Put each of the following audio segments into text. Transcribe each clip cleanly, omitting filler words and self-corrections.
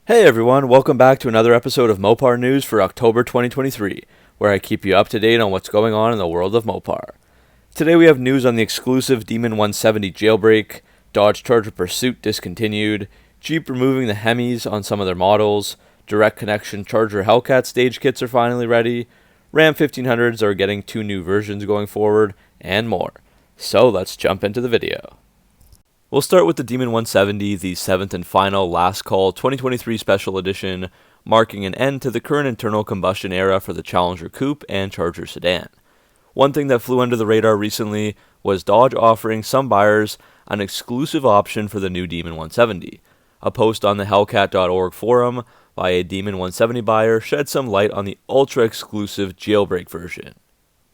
Hey everyone, welcome back to another episode of Mopar News for October 2023, where I keep you up to date on what's going on in the world of Mopar. Today we have news on the exclusive Demon 170 Jailbreak, Dodge Charger Pursuit discontinued, Jeep removing the HEMIS on some of their models, direct connection Charger HELLCAT stage kits are finally ready, Ram 1500s are getting 2 new versions going forward, and more. So let's jump into the video. We'll start with the Demon 170, the 7th and final Last Call 2023 Special Edition, marking an end to the current internal combustion era for the Challenger Coupe and Charger Sedan. One thing that flew under the radar recently was Dodge offering some buyers an exclusive option for the new Demon 170. A post on the Hellcat.org forum by a Demon 170 buyer shed some light on the ultra-exclusive Jailbreak version.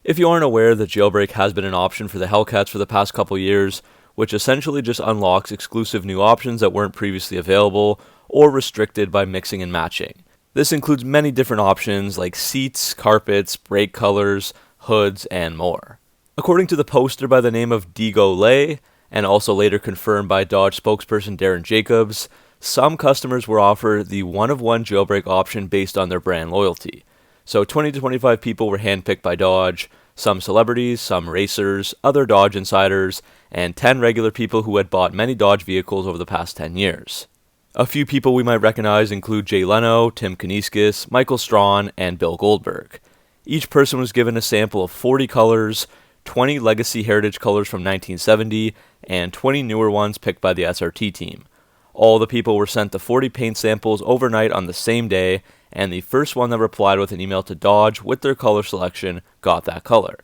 If you aren't aware, the Jailbreak has been an option for the Hellcats for the past couple years, which essentially just unlocks exclusive new options that weren't previously available or restricted by mixing and matching. This includes many different options like seats, carpets, brake colors, hoods, and more. According to the poster by the name of Decals, and also later confirmed by Dodge spokesperson Darren Jacobs, some customers were offered the one-of-one jailbreak option based on their brand loyalty. So 20 to 25 people were handpicked by Dodge, some celebrities, some racers, other Dodge insiders, and 10 regular people who had bought many Dodge vehicles over the past 10 years. A few people we might recognize include Jay Leno, Tim Kuniskis, Michael Strawn, and Bill Goldberg. Each person was given a sample of 40 colors, 20 legacy heritage colors from 1970, and 20 newer ones picked by the SRT team. All the people were sent the 40 paint samples overnight on the same day, and the first one that replied with an email to Dodge with their color selection got that color.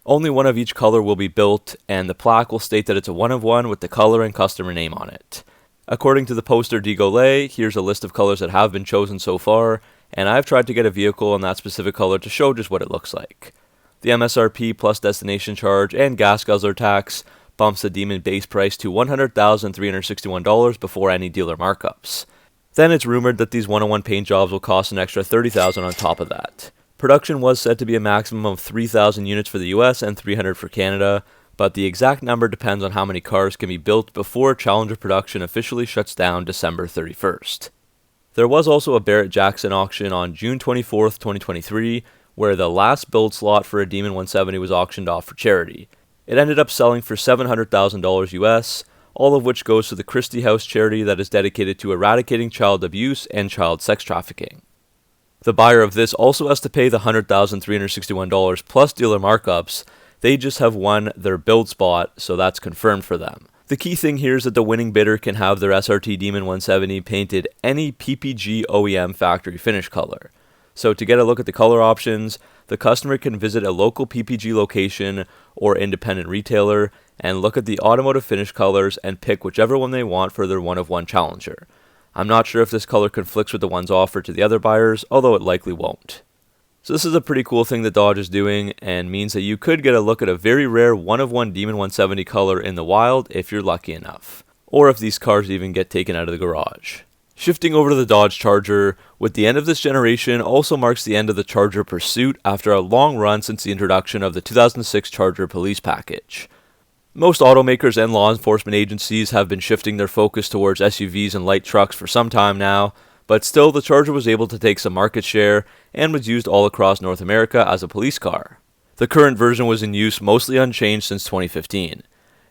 Only one of each color will be built, and the plaque will state that it's a one-of-one with the color and customer name on it. According to the poster Decals, here's a list of colors that have been chosen so far, and I've tried to get a vehicle in that specific color to show just what it looks like. The MSRP plus destination charge and gas guzzler tax bumps the Demon base price to $100,361 before any dealer markups. Then it's rumored that these one-on-one paint jobs will cost an extra $30,000 on top of that. Production was said to be a maximum of 3,000 units for the US and 300 for Canada, but the exact number depends on how many cars can be built before Challenger production officially shuts down December 31st. There was also a Barrett-Jackson auction on June 24th, 2023, where the last build slot for a Demon 170 was auctioned off for charity. It ended up selling for $700,000 US, all of which goes to the Christie House charity that is dedicated to eradicating child abuse and child sex trafficking. The buyer of this also has to pay the $100,361 plus dealer markups. They just have won their build spot, so that's confirmed for them. The key thing here is that the winning bidder can have their SRT Demon 170 painted any PPG OEM factory finish color. So to get a look at the color options, the customer can visit a local PPG location or independent retailer and look at the automotive finish colors and pick whichever one they want for their one-of-one Challenger. I'm not sure if this color conflicts with the ones offered to the other buyers, although it likely won't. So this is a pretty cool thing that Dodge is doing, and means that you could get a look at a very rare one-of-one Demon 170 color in the wild if you're lucky enough, or if these cars even get taken out of the garage. Shifting over to the Dodge Charger, with the end of this generation also marks the end of the Charger Pursuit after a long run since the introduction of the 2006 Charger Police Package. Most automakers and law enforcement agencies have been shifting their focus towards SUVs and light trucks for some time now, but still the Charger was able to take some market share and was used all across North America as a police car. The current version was in use mostly unchanged since 2015.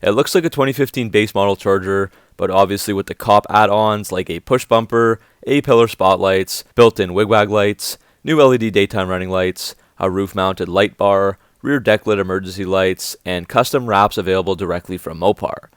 It looks like a 2015 base model Charger, but obviously with the cop add-ons like a push bumper, A-pillar spotlights, built-in wigwag lights, new LED daytime running lights, a roof-mounted light bar, rear deck lit emergency lights, and custom wraps available directly from Mopar.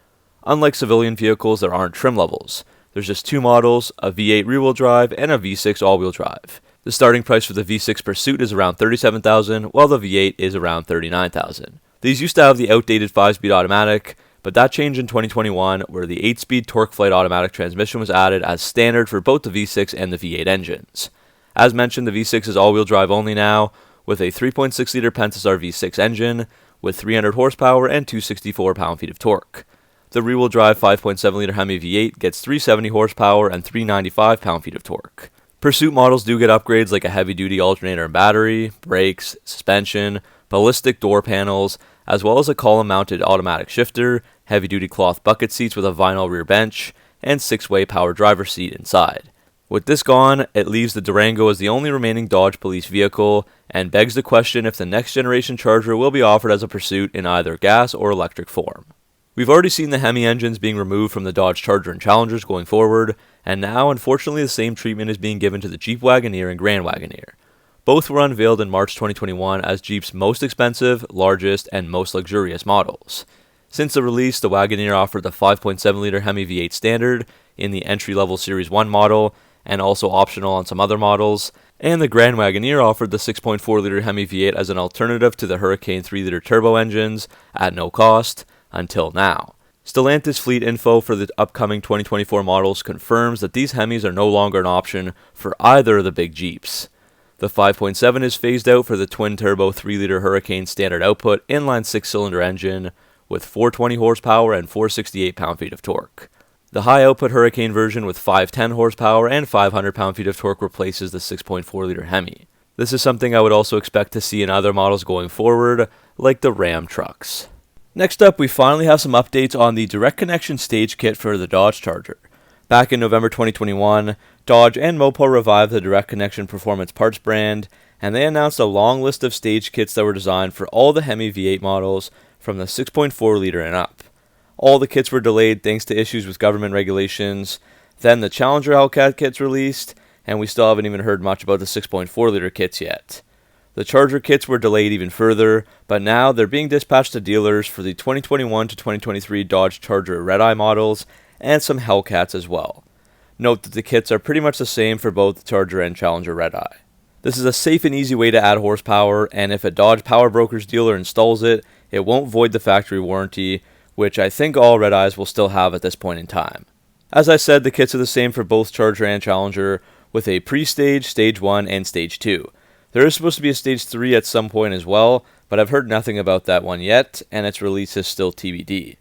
Unlike civilian vehicles, there aren't trim levels. There's just 2 models, a V8 rear-wheel drive and a V6 all-wheel drive. The starting price for the V6 Pursuit is around $37,000, while the V8 is around $39,000. These used to have the outdated 5-speed automatic, but that changed in 2021 where the 8-speed torque flight automatic transmission was added as standard for both the V6 and the V8 engines. As mentioned, the V6 is all-wheel drive only now, with a 3.6-liter Pentastar V6 engine, with 300 horsepower and 264 pound-feet of torque. The rear-wheel drive 5.7-liter Hemi V8 gets 370 horsepower and 395 pound-feet of torque. Pursuit models do get upgrades like a heavy-duty alternator and battery, brakes, suspension, ballistic door panels, as well as a column-mounted automatic shifter, heavy-duty cloth bucket seats with a vinyl rear bench, and 6-way power driver seat inside. With this gone, it leaves the Durango as the only remaining Dodge police vehicle, and begs the question if the next generation Charger will be offered as a pursuit in either gas or electric form. We've already seen the Hemi engines being removed from the Dodge Charger and Challengers going forward, and now unfortunately the same treatment is being given to the Jeep Wagoneer and Grand Wagoneer. Both were unveiled in March 2021 as Jeep's most expensive, largest, and most luxurious models. Since the release, the Wagoneer offered the 5.7-liter Hemi V8 standard in the entry-level Series 1 model, and also optional on some other models, and the Grand Wagoneer offered the 6.4-liter Hemi V8 as an alternative to the Hurricane 3-liter turbo engines at no cost, until now. Stellantis fleet info for the upcoming 2024 models confirms that these Hemis are no longer an option for either of the big Jeeps. The 5.7 is phased out for the twin-turbo 3-liter Hurricane standard output inline 6-cylinder engine with 420 horsepower and 468 pound-feet of torque. The high-output Hurricane version with 510 horsepower and 500 pound-feet of torque replaces the 6.4-liter Hemi. This is something I would also expect to see in other models going forward, like the Ram trucks. Next up, we finally have some updates on the direct connection stage kit for the Dodge Charger. Back in November 2021, Dodge and Mopar revived the direct connection performance parts brand, and they announced a long list of stage kits that were designed for all the Hemi V8 models from the 6.4-liter and up. All the kits were delayed thanks to issues with government regulations. Then the Challenger Hellcat kits released, and we still haven't even heard much about the 6.4-liter kits yet. The Charger kits were delayed even further, but now they're being dispatched to dealers for the 2021 to 2023 Dodge Charger Red-Eye models and some Hellcats as well. Note that the kits are pretty much the same for both the Charger and Challenger Red-Eye. This is a safe and easy way to add horsepower, and if a Dodge Power Brokers dealer installs it, it won't void the factory warranty, which I think all Red-Eyes will still have at this point in time. As I said, the kits are the same for both Charger and Challenger, with a pre-stage, Stage 1, and Stage 2. There is supposed to be a Stage 3 at some point as well, but I've heard nothing about that one yet, and its release is still TBD.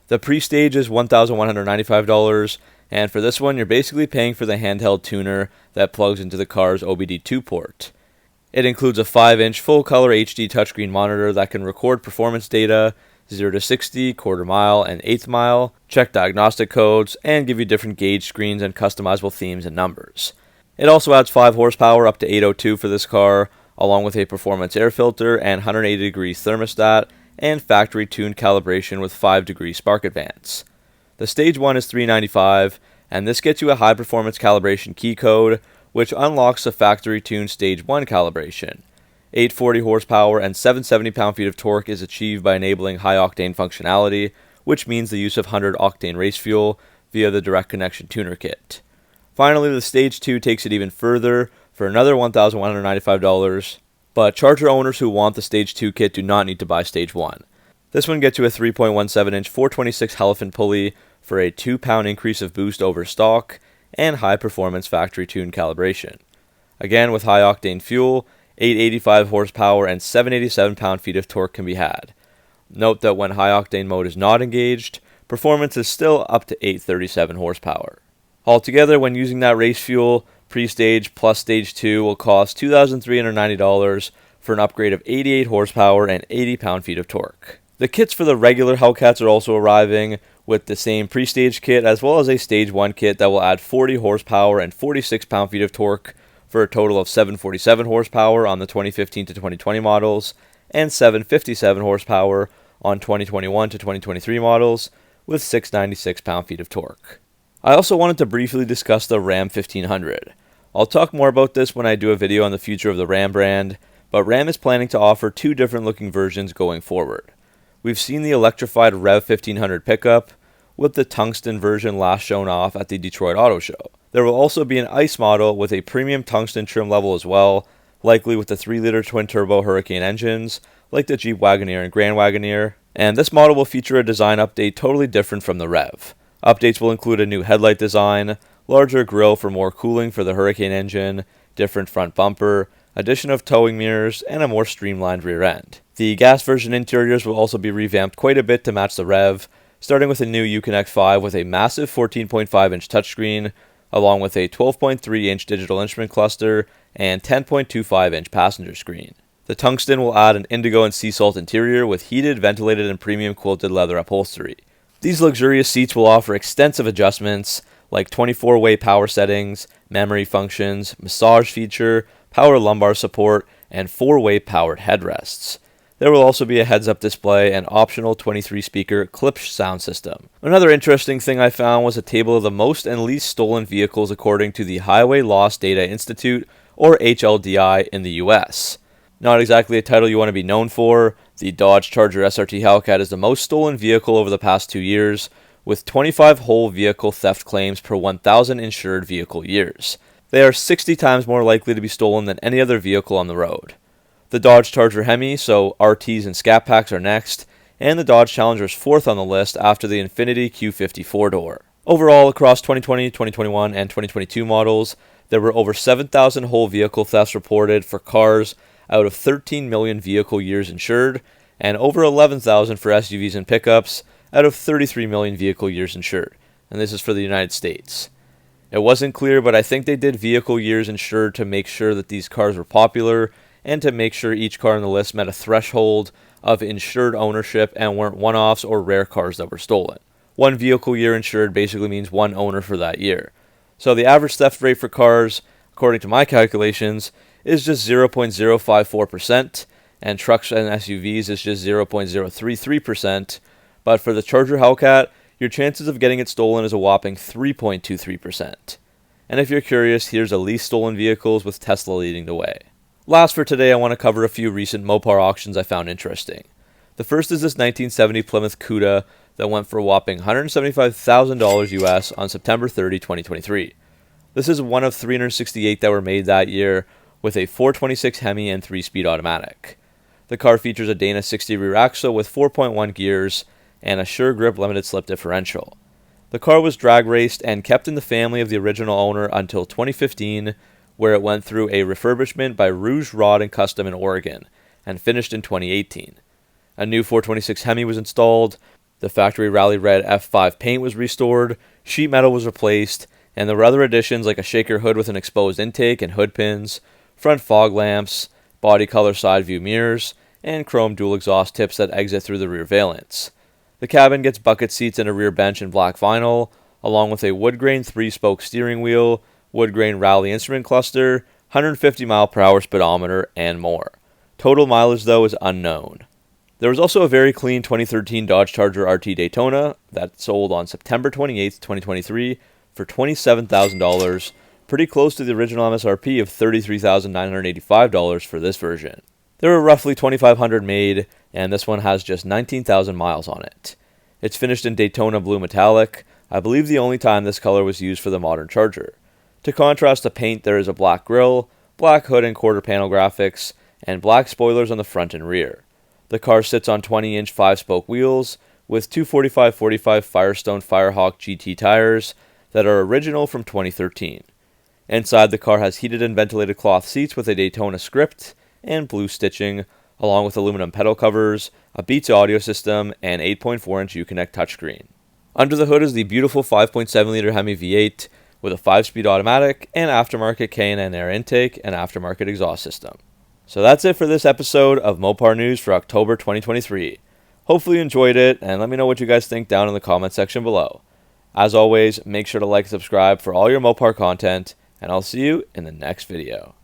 The pre-stage is $1,195, and for this one you're basically paying for the handheld tuner that plugs into the car's OBD2 port. It includes a 5-inch full-color HD touchscreen monitor that can record performance data, 0 to 60, quarter mile, and eighth mile, check diagnostic codes, and give you different gauge screens and customizable themes and numbers. It also adds 5 horsepower up to 802 for this car, along with a performance air filter and 180 degrees thermostat, and factory-tuned calibration with 5-degree spark advance. The Stage 1 is $395, and this gets you a high-performance calibration key code, which unlocks the factory-tuned Stage 1 calibration. 840 horsepower and 770 pound-feet of torque is achieved by enabling high-octane functionality, which means the use of 100-octane race fuel via the direct connection tuner kit. Finally, the Stage 2 takes it even further for another $1,195, but Charger owners who want the Stage 2 kit do not need to buy Stage 1. This one gets you a 3.17-inch 426 Hellcat pulley for a 2-pound increase of boost over stock and high-performance factory-tuned calibration. Again, with high-octane fuel, 885 horsepower and 787 pound-feet of torque can be had. Note that when high-octane mode is not engaged, performance is still up to 837 horsepower. Altogether, when using that race fuel, pre-stage plus Stage 2 will cost $2,390 for an upgrade of 88 horsepower and 80 pound-feet of torque. The kits for the regular Hellcats are also arriving, with the same pre-stage kit as well as a Stage 1 kit that will add 40 horsepower and 46 pound-feet of torque for a total of 747 horsepower on the 2015 to 2020 models and 757 horsepower on 2021 to 2023 models with 696 pound-feet of torque. I also wanted to briefly discuss the Ram 1500. I'll talk more about this when I do a video on the future of the Ram brand, but Ram is planning to offer 2 different looking versions going forward. We've seen the electrified Rev 1500 pickup, with the tungsten version last shown off at the Detroit Auto Show. There will also be an ICE model with a premium tungsten trim level as well, likely with the 3-liter twin-turbo Hurricane engines, like the Jeep Wagoneer and Grand Wagoneer, and this model will feature a design update totally different from the Rev. Updates will include a new headlight design, larger grille for more cooling for the Hurricane engine, different front bumper, addition of towing mirrors, and a more streamlined rear end. The gas version interiors will also be revamped quite a bit to match the Rev, starting with a new Uconnect 5 with a massive 14.5-inch touchscreen, along with a 12.3-inch digital instrument cluster and 10.25-inch passenger screen. The tungsten will add an indigo and sea salt interior with heated, ventilated, and premium quilted leather upholstery. These luxurious seats will offer extensive adjustments like 24-way power settings, memory functions, massage feature, power lumbar support, and 4-way powered headrests. There will also be a heads-up display and optional 23-speaker Klipsch sound system. Another interesting thing I found was a table of the most and least stolen vehicles according to the Highway Loss Data Institute, or HLDI, in the US. Not exactly a title you want to be known for, the Dodge Charger SRT Hellcat is the most stolen vehicle over the past 2 years, with 25 whole vehicle theft claims per 1,000 insured vehicle years. They are 60 times more likely to be stolen than any other vehicle on the road. The Dodge Charger Hemi, so RTs and Scat Packs, are next, and the Dodge Challenger is fourth on the list after the Infiniti Q50 4-door. Overall, across 2020, 2021, and 2022 models, there were over 7,000 whole vehicle thefts reported for cars out of 13 million vehicle years insured, and over 11,000 for SUVs and pickups out of 33 million vehicle years insured, and this is for the United States. It wasn't clear, but I think they did vehicle years insured to make sure that these cars were popular and to make sure each car on the list met a threshold of insured ownership and weren't one-offs or rare cars that were stolen. One vehicle year insured basically means one owner for that year. So the average theft rate for cars, according to my calculations, is just 0.054%, and trucks and SUVs is just 0.033%, but for the Charger Hellcat, your chances of getting it stolen is a whopping 3.23%. And if you're curious, here's the least stolen vehicles with Tesla leading the way. Last for today, I want to cover a few recent Mopar auctions I found interesting. The first is this 1970 Plymouth Cuda that went for a whopping $175,000 US on September 30, 2023. This is one of 368 that were made that year with a 426 Hemi and 3-speed automatic. The car features a Dana 60 rear axle with 4.1 gears and a Sure Grip limited slip differential. The car was drag raced and kept in the family of the original owner until 2015, where it went through a refurbishment by Rouge Rod and Custom in Oregon, and finished in 2018. A new 426 Hemi was installed, the factory Rally Red F5 paint was restored, sheet metal was replaced, and there were other additions like a shaker hood with an exposed intake and hood pins, front fog lamps, body color side view mirrors, and chrome dual exhaust tips that exit through the rear valence. The cabin gets bucket seats and a rear bench in black vinyl, along with a wood grain 3-spoke steering wheel, wood grain Rally instrument cluster, 150 mph speedometer, and more. Total mileage, though, is unknown. There was also a very clean 2013 Dodge Charger RT Daytona that sold on September 28, 2023 for $27,000, pretty close to the original MSRP of $33,985 for this version. There were roughly 2,500 made, and this one has just 19,000 miles on it. It's finished in Daytona Blue Metallic, I believe the only time this color was used for the modern Charger. To contrast the paint, there is a black grille, black hood and quarter panel graphics, and black spoilers on the front and rear. The car sits on 20-inch 5-spoke wheels with 245/45 Firestone Firehawk GT tires that are original from 2013. Inside, the car has heated and ventilated cloth seats with a Daytona script and blue stitching, along with aluminum pedal covers, a Beats audio system, and 8.4-inch Uconnect touchscreen. Under the hood is the beautiful 5.7-liter Hemi V8 with a 5-speed automatic and aftermarket K&N air intake and aftermarket exhaust system. So that's it for this episode of Mopar News for October 2023. Hopefully you enjoyed it, and let me know what you guys think down in the comment section below. As always, make sure to like and subscribe for all your Mopar content, and I'll see you in the next video.